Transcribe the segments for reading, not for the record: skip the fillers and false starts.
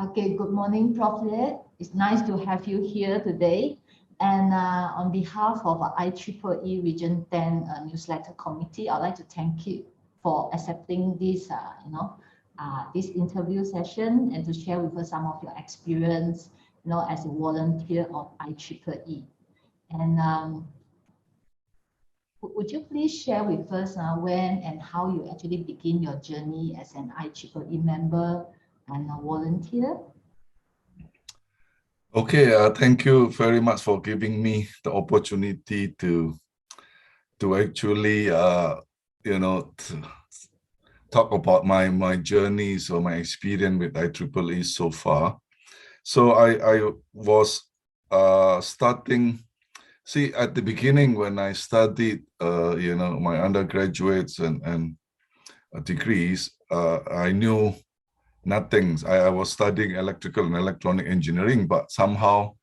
Okay, good morning, Prof. It's nice to have you here today. And on behalf of IEEE Region 10 Newsletter Committee, I'd like to thank you for accepting this, this interview session and to share with us some of your experience, as a volunteer of IEEE. And would you please share with us when and how you actually begin your journey as an IEEE member and a volunteer? Okay, thank you very much for giving me the opportunity to actually, talk about my journeys or my experience with IEEE so far. So I was starting. See, at the beginning when I studied, my undergraduates and degrees, I knew nothing. I was studying electrical and electronic engineering, but somehow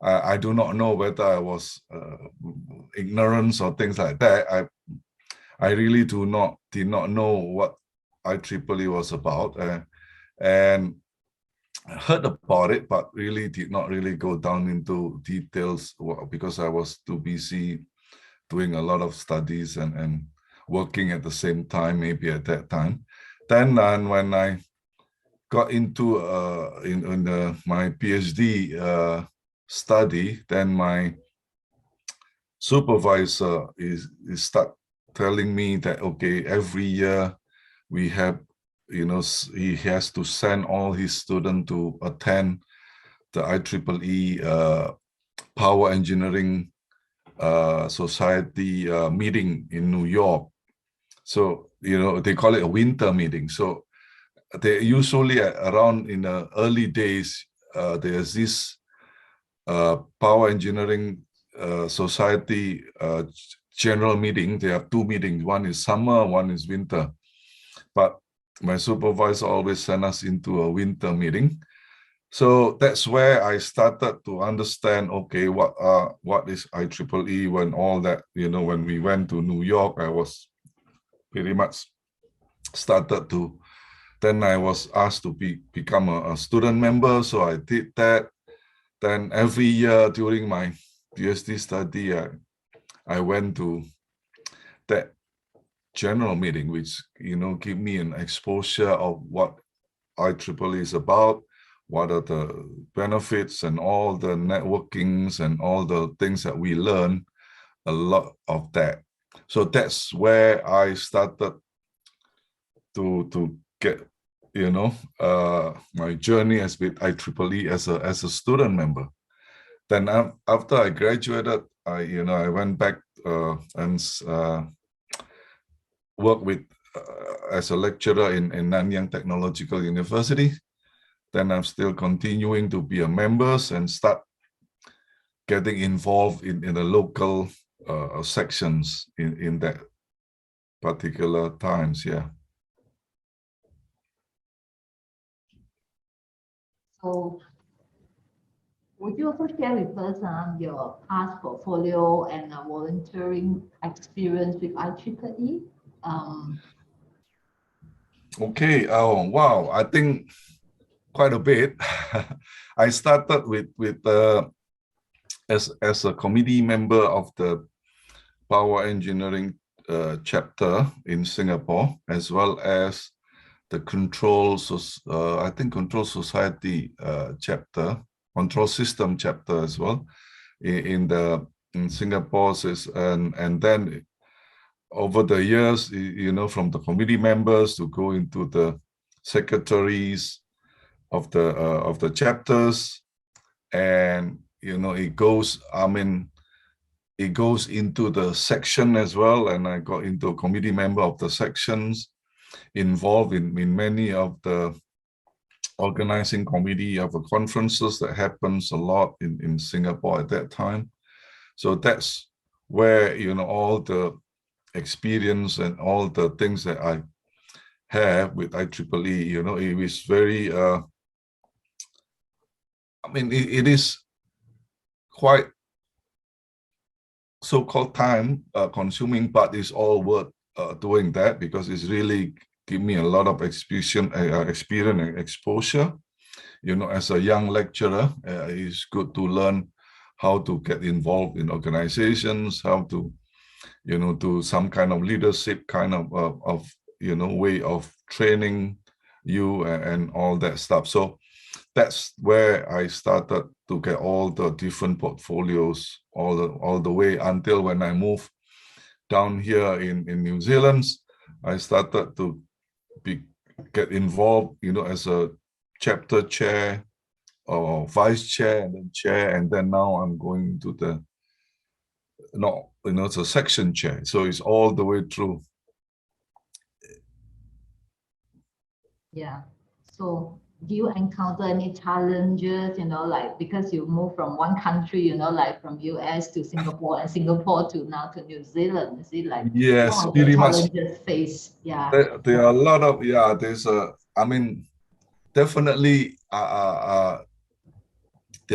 I do not know whether I was ignorance or things like that. I really did not know what IEEE was about, and I heard about it, but really did not really go down into details because I was too busy doing a lot of studies and working at the same time, maybe at that time. Then when I got into my PhD study, then my supervisor is start telling me that, okay, every year we have, he has to send all his students to attend the IEEE Power Engineering Society meeting in New York. So, they call it a winter meeting. So they usually around in the early days, there's this Power Engineering Society general meeting. They have two meetings. One is summer, one is winter. But my supervisor always sent us into a winter meeting. So that's where I started to understand, okay, what is IEEE, when all that, when we went to New York, I was pretty much started to, then I was asked to become a student member. So I did that. Then every year during my PhD study, I went to that general meeting, which, give me an exposure of what IEEE is about, what are the benefits and all the networkings and all the things that we learn, a lot of that. So that's where I started to get, my journey as with IEEE as a student member. Then after I graduated, I went back and worked with as a lecturer in Nanyang Technological University. Then I'm still continuing to be a member and start getting involved in the local sections in that particular times, yeah. So would you also share with us your past portfolio and volunteering experience with IEEE? Okay, oh, wow, I think quite a bit. I started with as a committee member of the Power Engineering chapter in Singapore, as well as the Control Society chapter, Control System chapter as well in Singapore. And then over the years, from the committee members to go into the secretaries of the chapters, and it goes into the section as well, and I got into a committee member of the sections, involved in many of the organizing committee of the conferences that happens a lot in Singapore at that time. So that's where all the experience and all the things that I have with IEEE, it was very it is quite so-called time consuming, but it's all worth doing that, because it's really give me a lot of experience and exposure. You know, as a young lecturer, it's good to learn how to get involved in organizations, how to, you know, do some kind of leadership kind of you know, way of training you and all that stuff. So that's where I started to get all the different portfolios all the way until when I moved down here in New Zealand. I started to get involved, you know, as a chapter chair or vice chair and then chair, and then now I'm going to the, no, you know, it's a section chair. So it's all the way through. Yeah. So do you encounter any challenges, you know, like because you move from one country, you know, like from US to Singapore and Singapore to now to New Zealand? Is it like Yes, some of the pretty much. challenges faced? Yeah. There are a lot of, yeah, there's a, I mean, definitely there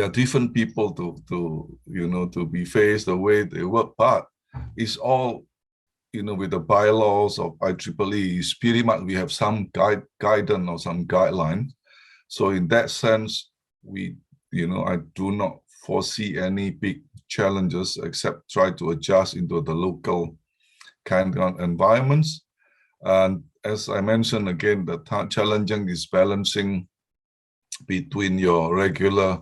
are different people to you know, to be faced, the way they work, but it's all, you know, with the bylaws of IEEE, it's pretty much we have some guidance or some guidelines. So in that sense, we, you know, I do not foresee any big challenges except try to adjust into the local kind of environments. And as I mentioned again, the challenging is balancing between your regular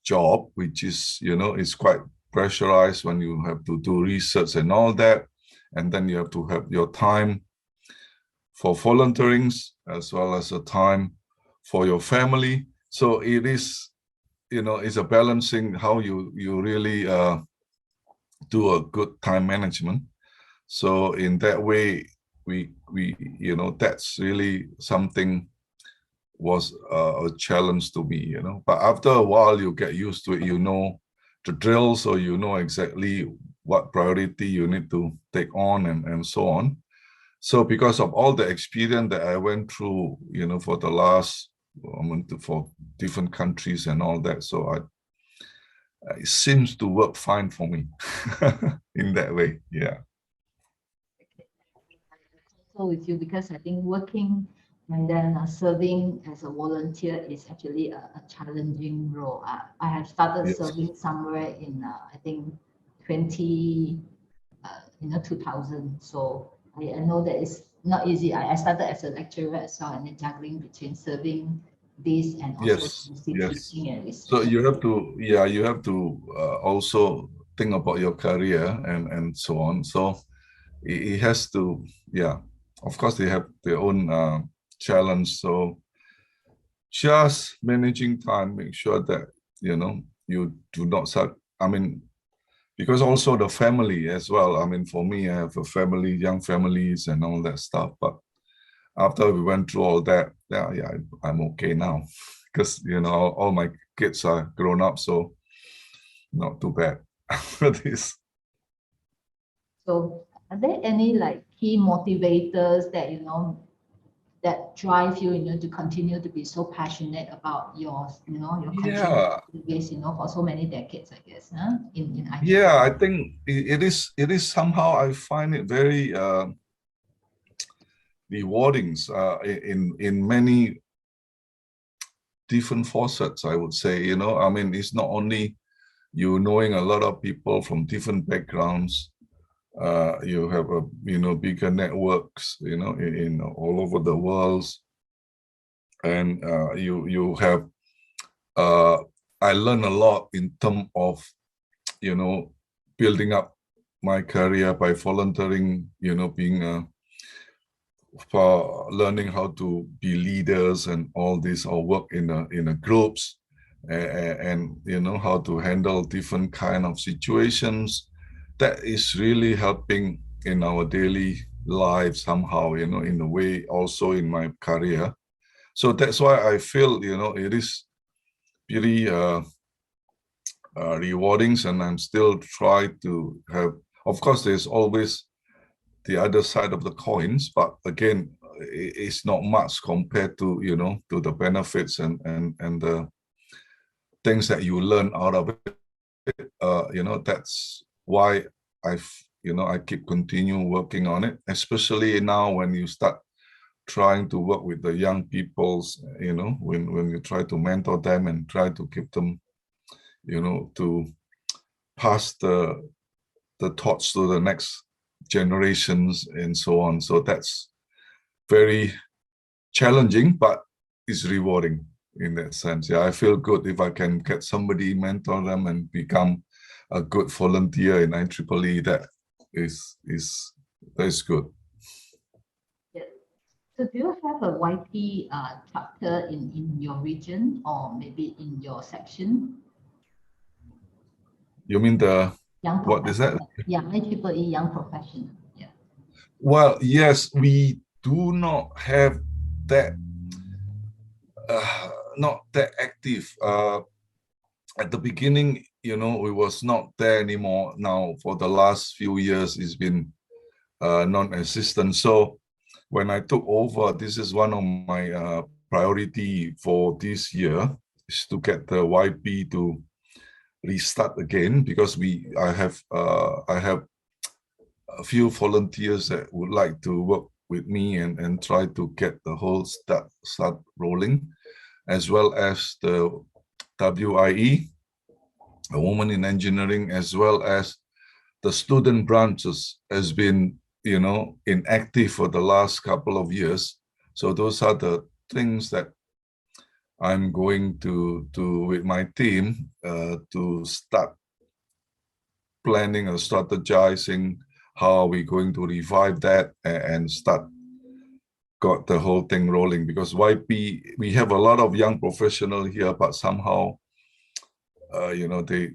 job, which is, you know, is quite pressurized when you have to do research and all that. And then you have to have your time for volunteerings as well as a time for your family. So it is, you know, it's a balancing how you really do a good time management. So in that way, we you know, that's really something was a challenge to me, you know. But after a while, you get used to it. You know the drill, so you know exactly what priority you need to take on and so on. So because of all the experience that I went through, you know, for the last, for different countries and all that, so it seems to work fine for me in that way. Yeah. So with you, because I think working and then serving as a volunteer is actually a challenging role. I have started Yes. serving somewhere in I think 20 2000. So I know that it's not easy. I started as a lecturer as well, and then juggling between serving this and also Yes. Yes. teaching and So research. you have to, yeah, you have to also think about your career and so on. So it has to, yeah, of course they have their own challenge. So just managing time, make sure that, you know, you do not start, I mean, because also the family as well. I mean, for me, I have a family, young families and all that stuff. But after we went through all that, yeah, I'm okay now. Because, you know, all my kids are grown up, so not too bad for this. So are there any like key motivators that, you know, that drive you, you know, to continue to be so passionate about your, you know, your contribution Yeah, to this, you know, for so many decades, I guess, huh? In yeah, IEEE. I think it is somehow, I find it very rewarding in many different facets, I would say. You know, I mean, it's not only you knowing a lot of people from different backgrounds. You have a, you know, bigger networks, you know, in all over the world, and you have. I learn a lot in terms of, you know, building up my career by volunteering. You know, being for learning how to be leaders and all this, or work in a groups, and you know, how to handle different kind of situations. That is really helping in our daily life somehow, you know, in a way, also in my career. So that's why I feel, you know, it is really rewarding, and I'm still try to have, of course there's always the other side of the coins, but again, it's not much compared to, you know, to the benefits and the things that you learn out of it. You know, that's why I've, I keep continue working on it, especially now when you start trying to work with the young peoples, when you try to mentor them and try to keep them, to pass the thoughts to the next generations and so on. So that's very challenging, but it's rewarding in that sense. Yeah, I feel good if I can get somebody, mentor them, and become a good volunteer in IEEE. That is good. Yes. So do you have a YP chapter in your region or maybe in your section? You mean the Young what is that? Yeah, IEEE Young Professional. Yeah. Well, yes, we do not have that, not that active. At the beginning, we was not there anymore. Now, for the last few years, it's been non-existent. So when I took over, this is one of my priority for this year, is to get the YP to restart again, because I have a few volunteers that would like to work with me and try to get the whole start rolling, as well as the WIE, a woman in engineering, as well as the student branches has been, inactive for the last couple of years. So those are the things that I'm going to with my team to start planning and strategizing how are we going to revive that and start got the whole thing rolling. Because YP, we have a lot of young professionals here, but somehow they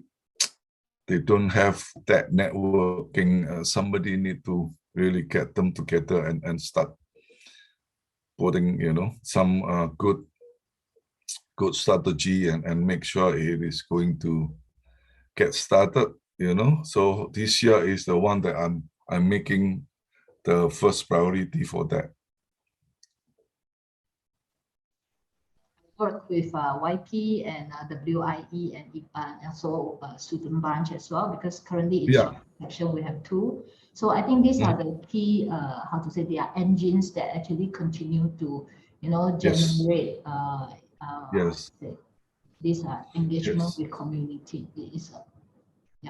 don't have that networking. Somebody need to really get them together and start putting some good strategy and make sure it is going to get started. So this year is the one that I'm making the first priority for that. Work with YP and WIE and also student branch as well, because currently in short section we have 2. So I think these are the key, how to say, they are engines that actually continue to, generate this engagement with community.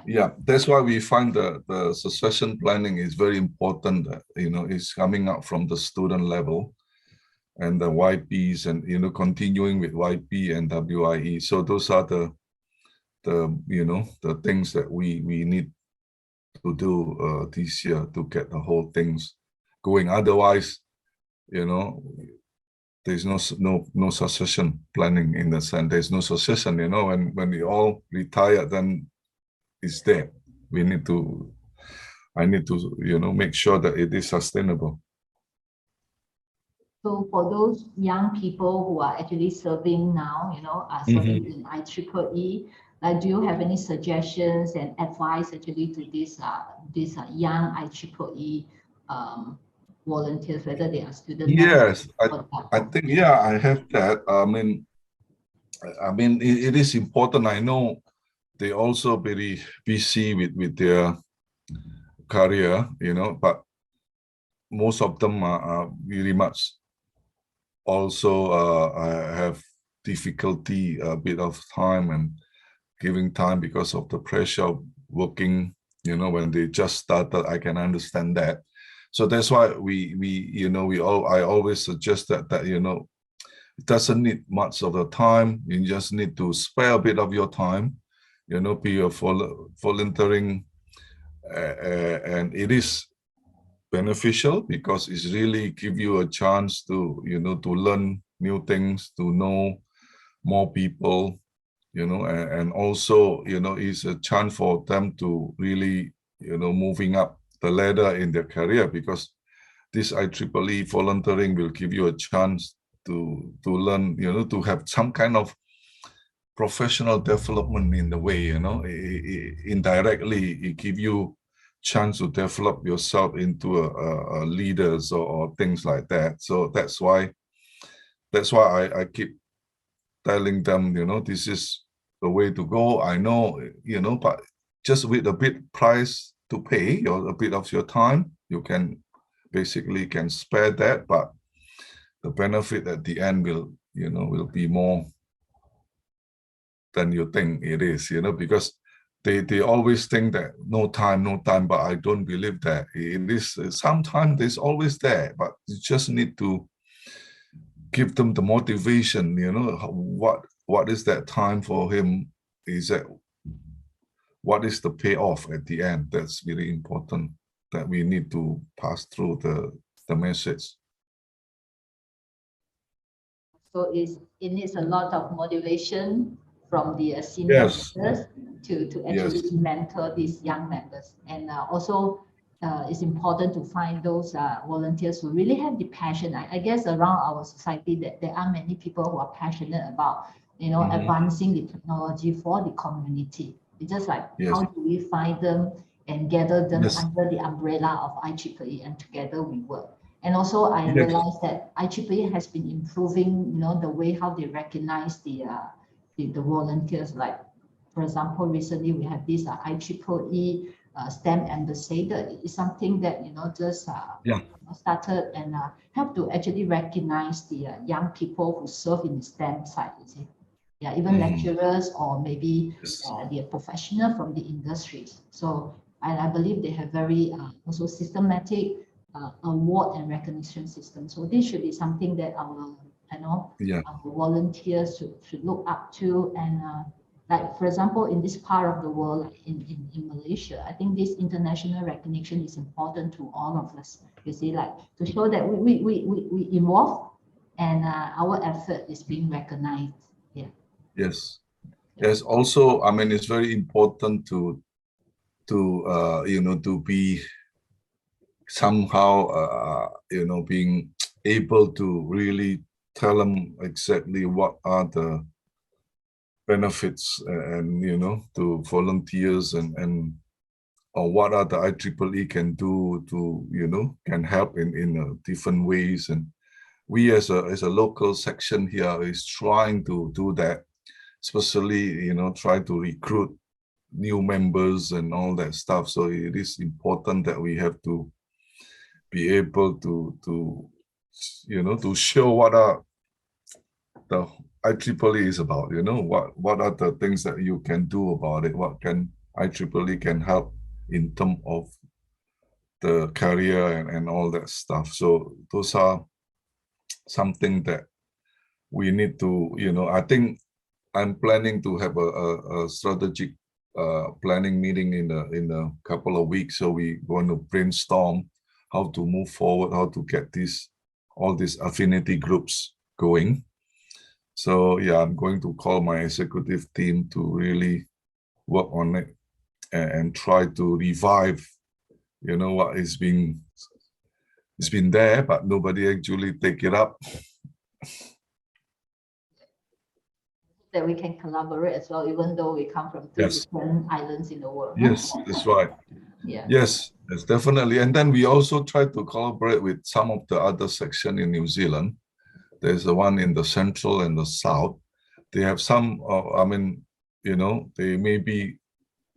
Yeah, that's why we find the succession planning is very important. It's coming up from the student level and the YPs, and continuing with YP and WIE. So those are the things that we need to do this year to get the whole things going. Otherwise, there's no succession planning in the sense. There's no succession. When we all retire, then it's there. I need to make sure that it is sustainable. So for those young people who are actually serving now, are serving in IEEE, do you have any suggestions and advice actually to these young IEEE volunteers, whether they are students? Yes, I think, yeah, I have that. I mean, it is important. I know they also very busy with their career, but most of them are very much also have difficulty a bit of time and giving time because of the pressure of working, when they just started. I can understand that. So that's why I always suggest that it doesn't need much of the time. You just need to spare a bit of your time, be a volunteering, and it is beneficial because it's really give you a chance to to learn new things, to know more people, and also it's a chance for them to really moving up the ladder in their career, because this IEEE volunteering will give you a chance to learn, to have some kind of professional development in the way, indirectly it give you chance to develop yourself into a leaders or things like that. So that's why I keep telling them, this is the way to go. I know, but just with a bit price to pay a bit of your time. You can basically can spare that, but the benefit at the end will be more than you think it is, because they always think that no time, but I don't believe that. It is sometimes it's always there, but you just need to give them the motivation, what is that time for him? Is that what is the payoff at the end? That's really important, that we need to pass through the message. So it needs a lot of motivation from the senior members to actually mentor these young members. And also it's important to find those volunteers who really have the passion. I guess around our society that there are many people who are passionate about, advancing the technology for the community. It's just like, how do we find them and gather them under the umbrella of IEEE, and together we work. And also I realized that IEEE has been improving, the way how they recognize the volunteers. Like, for example, recently we have this IEEE STEM ambassador. It's something that, just started and help to actually recognize the young people who serve in the STEM side, you see. Yeah, even lecturers or maybe the professional from the industries. So I believe they have very also systematic award and recognition system. So this should be something that our volunteers should look up to. And like, for example, in this part of the world, like in Malaysia, I think this international recognition is important to all of us. You see, like, to show that we evolve and our effort is being recognized. Yeah. Yes. Yes. Also, I mean, it's very important to be somehow, being able to really tell them exactly what are the benefits and, to volunteers and or what are the IEEE can do to, can help in different ways. And we as a local section here is trying to do that, especially, try to recruit new members and all that stuff. So it is important that we have to be able to to show what are the IEEE is about, what are the things that you can do about it, what can IEEE can help in terms of the career and all that stuff. So those are something that we need to, I think I'm planning to have a strategic planning meeting in a couple of weeks. So we're going to brainstorm how to move forward, how to get all these affinity groups going. So yeah, I'm going to call my executive team to really work on it and try to revive, what it's been there, but nobody actually take it up. That we can collaborate as well, even though we come from two different islands in the world. Yes, that's right. Yeah. Yes, definitely. And then we also try to collaborate with some of the other sections in New Zealand. There's the one in the central and the south. They have some, I mean, they may be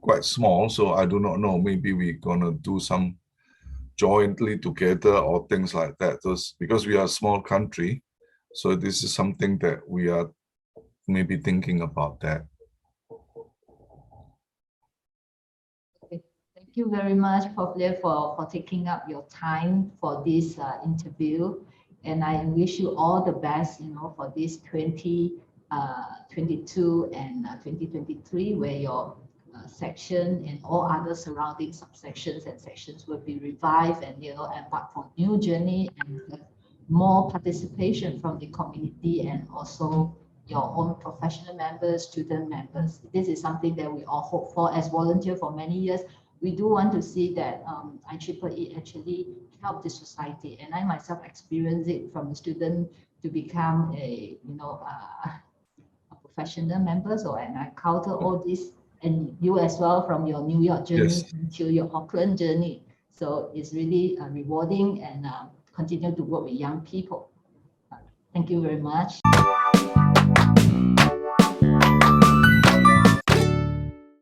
quite small, so I do not know. Maybe we're gonna do some jointly together or things like that. Just because we are a small country, so this is something that we are maybe thinking about that. Okay. Thank you very much, Prof. Lê, for taking up your time for this interview. And I wish you all the best, for this 2022 and 2023, where your section and all other surrounding subsections and sections will be revived and, embark for new journey and more participation from the community and also your own professional members, student members. This is something that we all hope for. As volunteer for many years, we do want to see that IEEE actually help the society. And I myself experienced it from a student to become a, a professional member. So, and I encounter all this, and you as well, from your New York journey until your Auckland journey. So it's really rewarding and continue to work with young people. Thank you very much.